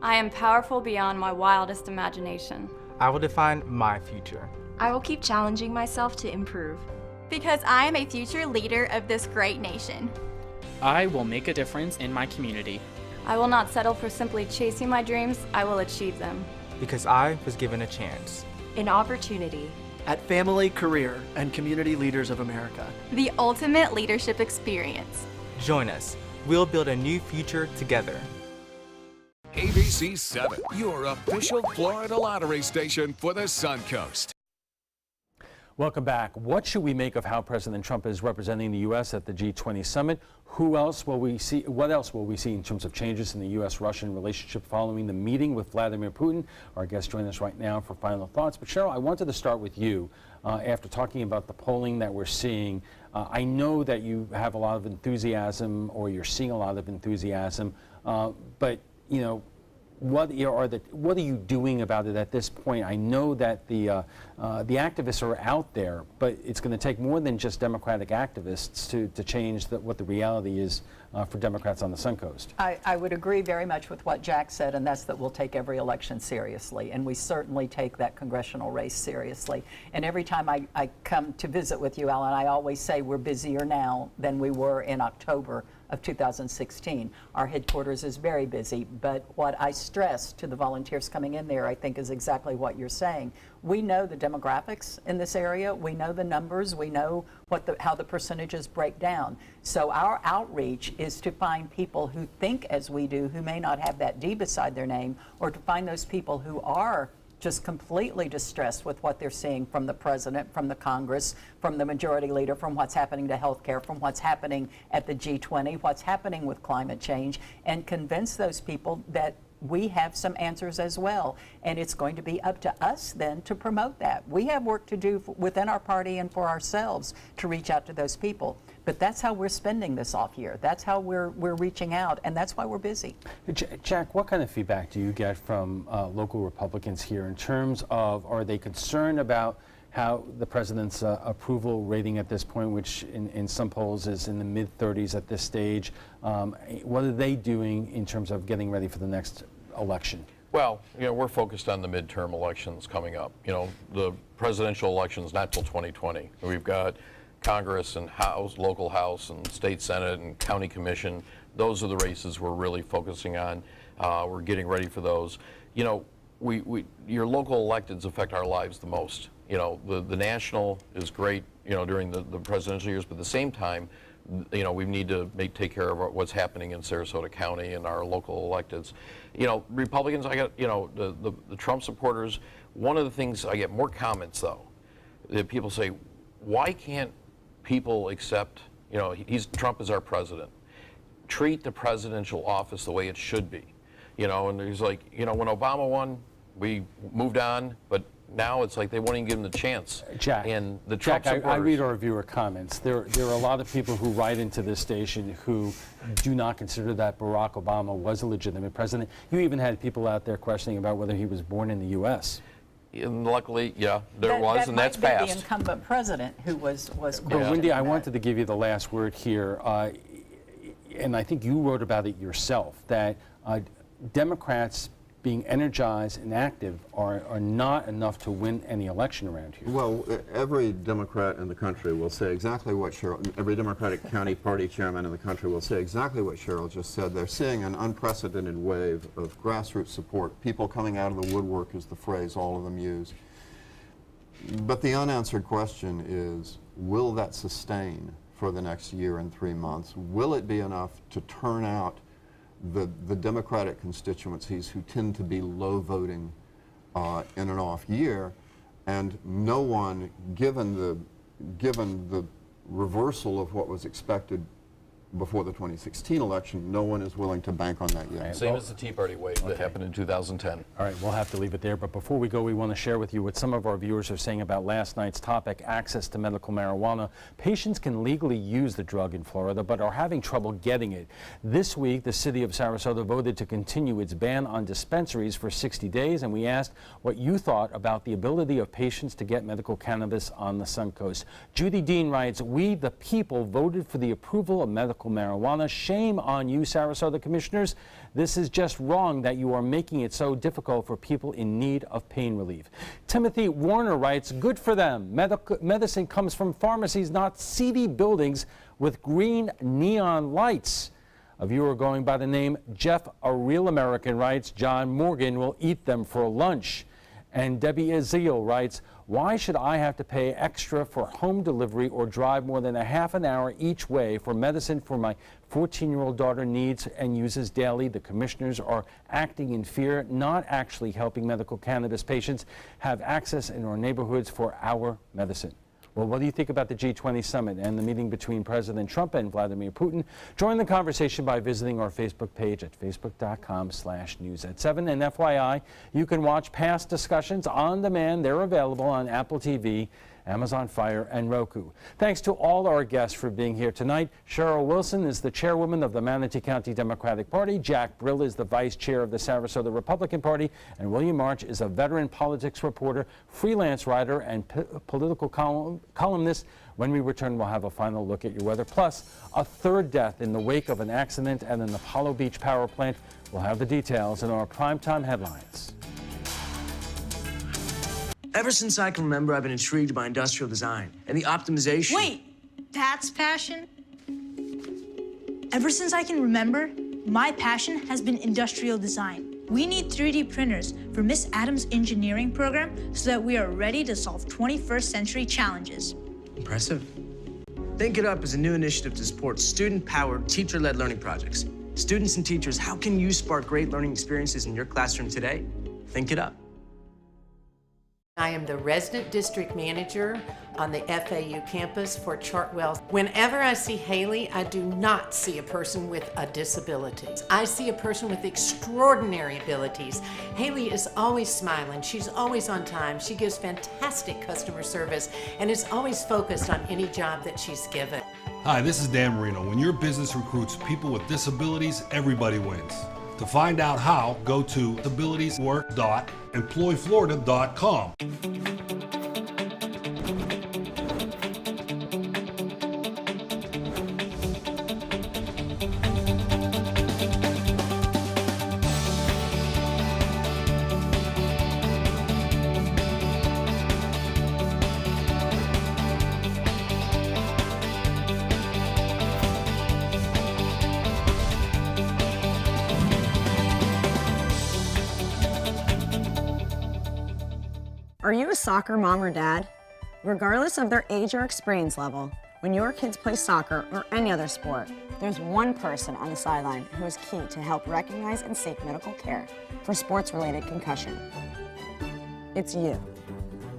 I am powerful beyond my wildest imagination. I will define my future. I will keep challenging myself to improve. Because I am a future leader of this great nation. I will make a difference in my community. I will not settle for simply chasing my dreams, I will achieve them. Because I was given a chance. An opportunity. At Family, Career, and Community Leaders of America. The ultimate leadership experience. Join us. We'll build a new future together. ABC7, your official Florida lottery station for the Suncoast. Welcome back. What should we make of how President Trump is representing the U.S. at the G20 summit? Who else will we see? What else will we see in terms of changes in the U.S.-Russian relationship following the meeting with Vladimir Putin? Our guests join us right now for final thoughts. But Cheryl, I wanted to start with you. After talking about the polling that we're seeing, I know that you have a lot of enthusiasm, or you're seeing a lot of enthusiasm, but you know, what are you doing about it at this point? I know that the activists are out there, but it's going to take more than just Democratic activists to change what the reality is for Democrats on the Suncoast. I would agree very much with what Jack said, and that's that we'll take every election seriously, and we certainly take that congressional race seriously. And every time I come to visit with you, Alan, I always say we're busier now than we were in October of 2016. Our headquarters is very busy, but what I stress to the volunteers coming in there, I think, is exactly what you're saying. We know the demographics in this area. We know the numbers. We know how the percentages break down. So our outreach is to find people who think as we do, who may not have that D beside their name, or to find those people who are just completely distressed with what they're seeing from the president, from the Congress, from the majority leader, from what's happening to healthcare, from what's happening at the G20, what's happening with climate change, and convince those people that we have some answers as well. And it's going to be up to us then to promote that. We have work to do within our party and for ourselves to reach out to those people. But that's how we're spending this off year. That's how we're reaching out, and that's why we're busy. Jack, what kind of feedback do you get from local Republicans here in terms of, are they concerned about how the president's approval rating at this point, which in some polls is in the mid-30s at this stage? What are they doing in terms of getting ready for the next election? Well, you know, we're focused on the midterm elections coming up. You know, the presidential election's not till 2020. We've got Congress and House, local House and state Senate and county commission. Those are the races we're really focusing on. We're getting ready for those. You know, your local electeds affect our lives the most. You know, the national is great, you know, during the presidential years, but at the same time, you know, we need to take care of what's happening in Sarasota County and our local electeds. You know, Republicans, I got, you know, the Trump supporters, one of the things, I get more comments though, that people say, why can't people accept, you know, Trump is our president. Treat the presidential office the way it should be. you know, and he's like, you know, when Obama won, we moved on, but now it's like they won't even give him the chance. Jack, and the Trump I read our viewer comments. There are a lot of people who write into this station who do not consider that Barack Obama was a legitimate president. You even had people out there questioning about whether he was born in the U.S. And luckily, yeah, there was, and that's passed. That might be passed. the incumbent president who was But Wendy, I wanted to give you the last word here, and I think you wrote about it yourself, that Democrats being energized and active are not enough to win any election around here. Well, every Democrat in the country will say exactly what Cheryl, every Democratic county party chairman in the country will say exactly what Cheryl just said. They're seeing an unprecedented wave of grassroots support. People coming out of the woodwork is the phrase all of them use. But the unanswered question is, will that sustain for the next year and 3 months? Will it be enough to turn out the Democratic constituencies who tend to be low voting in an off year? And no one, given the reversal of what was expected before the 2016 election, no one is willing to bank on that yet. Same as the Tea Party wave that happened in 2010. All right, we'll have to leave it there. But before we go, we want to share with you what some of our viewers are saying about last night's topic, access to medical marijuana. Patients can legally use the drug in Florida, but are having trouble getting it. This week, the city of Sarasota voted to continue its ban on dispensaries for 60 days, and we asked what you thought about the ability of patients to get medical cannabis on the Suncoast. Judy Dean writes, "We, the people, voted for the approval of medical marijuana. Shame on you, Sarasota commissioners. This is just wrong that you are making it so difficult for people in need of pain relief." Timothy Warner writes, "Good for them. Medicine comes from pharmacies, not seedy buildings with green neon lights." A viewer going by the name Jeff, a real American, writes, "John Morgan will eat them for lunch." And Debbie Azil writes, "Why should I have to pay extra for home delivery or drive more than a half an hour each way for medicine for my 14-year-old daughter needs and uses daily? The commissioners are acting in fear, not actually helping medical cannabis patients have access in our neighborhoods for our medicine." Well, what do you think about the G20 summit and the meeting between President Trump and Vladimir Putin? Join the conversation by visiting our Facebook page at facebook.com/news@7. And FYI, you can watch past discussions on demand. They're available on Apple TV, Amazon Fire, and Roku. Thanks to all our guests for being here tonight. Cheryl Wilson is the chairwoman of the Manatee County Democratic Party. Jack Brill is the vice chair of the Sarasota Republican Party. And William March is a veteran politics reporter, freelance writer, and political columnist. When we return, we'll have a final look at your weather, plus a third death in the wake of an accident at an Apollo Beach power plant. We'll have the details in our primetime headlines. Ever since I can remember, I've been intrigued by industrial design and the optimization. Wait, that's passion? Ever since I can remember, my passion has been industrial design. We need 3D printers for Miss Adams' engineering program so that we are ready to solve 21st century challenges. Impressive. Think It Up is a new initiative to support student-powered, teacher-led learning projects. Students and teachers, how can you spark great learning experiences in your classroom today? Think It Up. I am the resident district manager on the FAU campus for Chartwell. Whenever I see Haley, I do not see a person with a disability. I see a person with extraordinary abilities. Haley is always smiling. She's always on time. She gives fantastic customer service and is always focused on any job that she's given. Hi, this is Dan Marino. When your business recruits people with disabilities, everybody wins. To find out how, go to abilitieswork.employflorida.com. Are you a soccer mom or dad? Regardless of their age or experience level, when your kids play soccer or any other sport, there's one person on the sideline who is key to help recognize and seek medical care for sports-related concussion. It's you.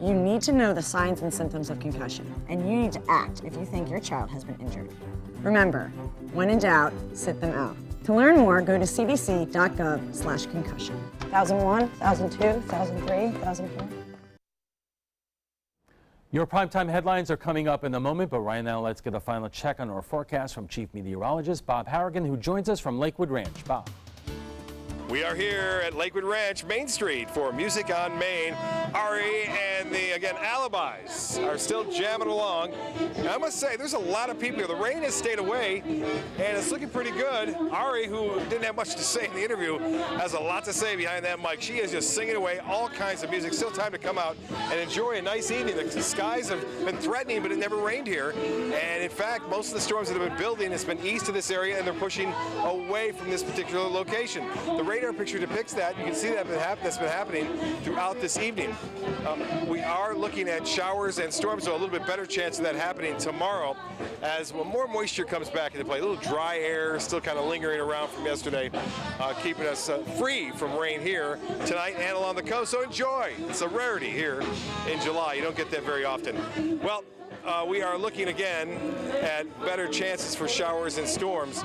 You need to know the signs and symptoms of concussion, and you need to act if you think your child has been injured. Remember, when in doubt, sit them out. To learn more, go to cdc.gov/concussion. 1001, 1002, 1003, 1004. Your primetime headlines are coming up in a moment, but right now let's get a final check on our forecast from Chief Meteorologist Bob Harrigan, who joins us from Lakewood Ranch. Bob. We are here at Lakewood Ranch, Main Street, for Music on Main. Ari and the, again, Alibis are still jamming along. And I must say, there's a lot of people here. The rain has stayed away, and it's looking pretty good. Ari, who didn't have much to say in the interview, has a lot to say behind that mic. She is just singing away all kinds of music. Still time to come out and enjoy a nice evening. The skies have been threatening, but it never rained here. And in fact, most of the storms that have been building has been east of this area, and they're pushing away from this particular location. The radar picture depicts that. You can see that that's been happening throughout this evening. We are looking at showers and storms, so a little bit better chance of that happening tomorrow as more moisture comes back into play. A little dry air still kind of lingering around from yesterday, keeping us free from rain here tonight and along the coast. So enjoy. It's a rarity here in July. You don't get that very often. Well, we are looking again at better chances for showers and storms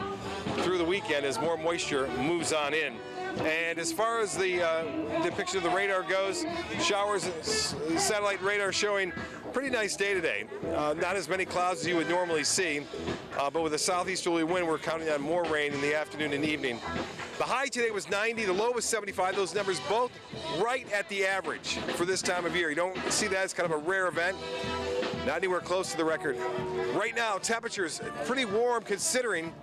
through the weekend as more moisture moves on in. And as far as the depiction of the radar goes, showers, satellite radar showing pretty nice day today. Not as many clouds as you would normally see, but with a southeasterly wind, we're counting on more rain in the afternoon and evening. The high today was 90, the low was 75. Those numbers both right at the average for this time of year. You don't see that as kind of a rare event. Not anywhere close to the record. Right now, temperatures pretty warm considering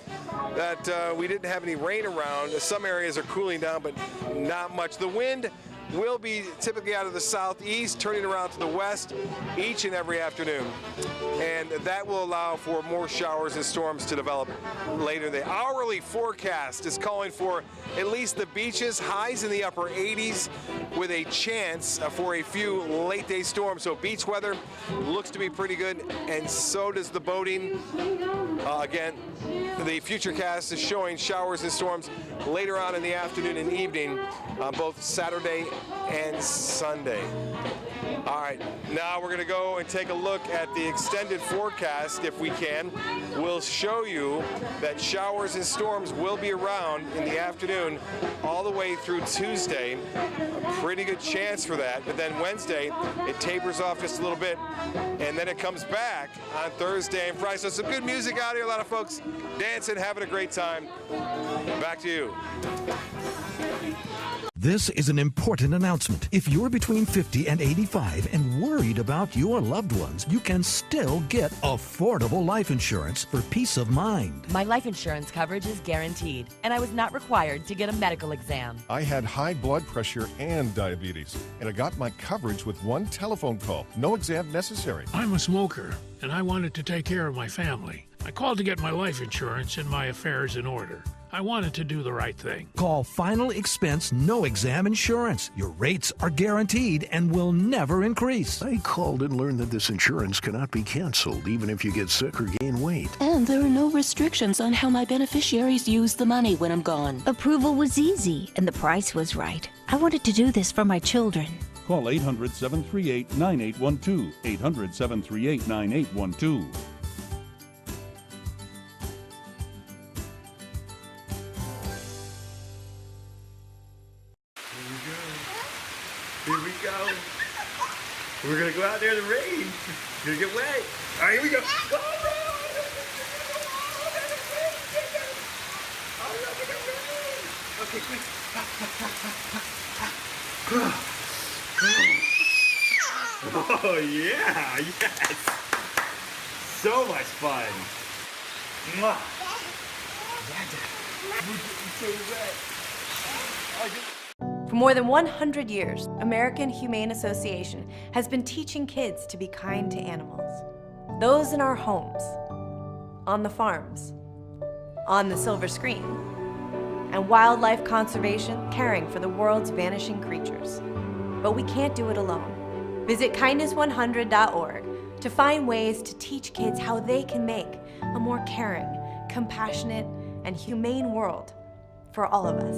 that we didn't have any rain around. Some areas are cooling down, but not much. The wind will be typically out of the southeast, turning around to the west each and every afternoon. And that will allow for more showers and storms to develop later. The hourly forecast is calling for at least the beaches, highs in the upper 80s with a chance for a few late day storms. So beach weather looks to be pretty good, and so does the boating. Again, the futurecast is showing showers and storms later on in the afternoon and evening, both Saturday and Sunday. All right, now we're going to go and take a look at the extended forecast if we can. We'll show you that showers and storms will be around in the afternoon all the way through Tuesday. A pretty good chance for that, but then Wednesday it tapers off just a little bit, and then it comes back on Thursday and Friday. So some good music out here, a lot of folks dancing, having a great time. Back to you. This is an important announcement. If you're between 50 and 85 and worried about your loved ones, you can still get affordable life insurance for peace of mind. My life insurance coverage is guaranteed, and I was not required to get a medical exam. I had high blood pressure and diabetes, and I got my coverage with one telephone call. No exam necessary. I'm a smoker, and I wanted to take care of my family. I called to get my life insurance and my affairs in order. I wanted to do the right thing. Call Final Expense No Exam Insurance. Your rates are guaranteed and will never increase. I called and learned that this insurance cannot be canceled even if you get sick or gain weight. And there are no restrictions on how my beneficiaries use the money when I'm gone. Approval was easy and the price was right. I wanted to do this for my children. Call 800-738-9812. 800-738-9812. Here we go. We're gonna go out there in the rain. Gonna get wet. All right, here we go. Okay, quick. Oh yeah, yes. So much fun. Mwah. So wet. For more than 100 years, American Humane Association has been teaching kids to be kind to animals. Those in our homes, on the farms, on the silver screen, and wildlife conservation, caring for the world's vanishing creatures. But we can't do it alone. Visit kindness100.org to find ways to teach kids how they can make a more caring, compassionate, and humane world for all of us.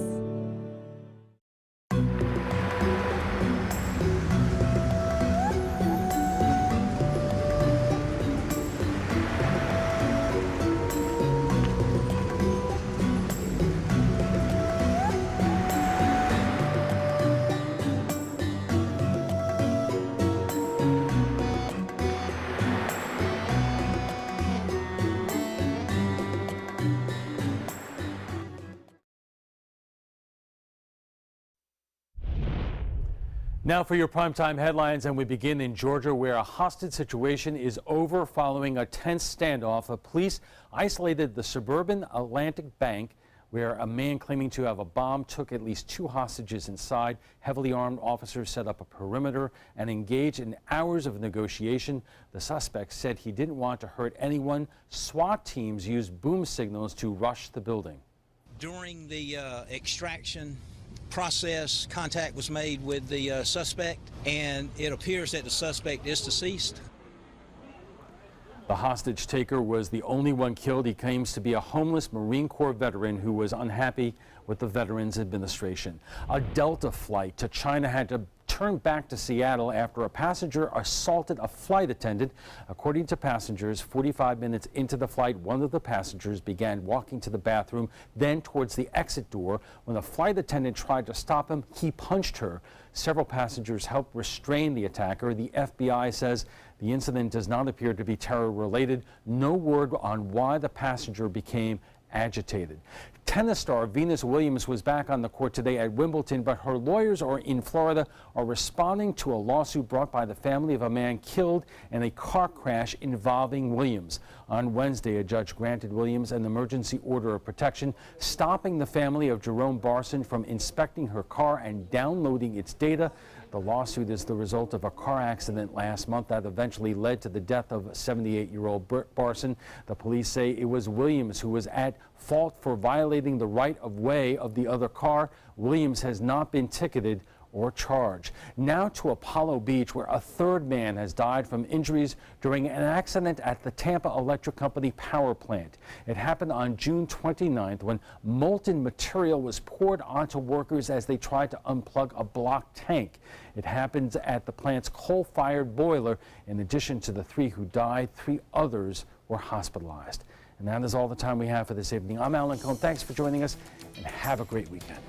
Now for your primetime headlines, and we begin in Georgia, where a hostage situation is over following a tense standoff. The police isolated the suburban Atlantic Bank, where a man claiming to have a bomb took at least 2 hostages inside. Heavily armed officers set up a perimeter and engaged in hours of negotiation. The suspect said he didn't want to hurt anyone. SWAT teams used boom signals to rush the building. During the extraction process, contact was made with the suspect, and it appears that the suspect is deceased. The hostage taker was the only one killed. He claims to be a homeless Marine Corps veteran who was unhappy with the Veterans Administration. A Delta flight to China had to turn back to Seattle after a passenger assaulted a flight attendant. According to passengers, 45 minutes into the flight, one of the passengers began walking to the bathroom, then towards the exit door. When the flight attendant tried to stop him, he punched her. Several passengers helped restrain the attacker. The FBI says the incident does not appear to be terror-related. No word on why the passenger became agitated. Tennis star Venus Williams was back on the court today at Wimbledon, but her lawyers in Florida are responding to a lawsuit brought by the family of a man killed in a car crash involving Williams. On Wednesday, a judge granted Williams an emergency order of protection, stopping the family of Jerome Barson from inspecting her car and downloading its data. The lawsuit is the result of a car accident last month that eventually led to the death of 78-year-old Barson. The police say it was Williams who was at fault for violating the right-of-way of the other car. Williams has not been ticketed or charged. Now to Apollo Beach, where a third man has died from injuries during an accident at the Tampa Electric Company power plant. It happened on June 29th when molten material was poured onto workers as they tried to unplug a blocked tank. It happened at the plant's coal-fired boiler. In addition to the 3 who died, 3 others were hospitalized. And that is all the time we have for this evening. I'm Alan Cohn. Thanks for joining us, and have a great weekend.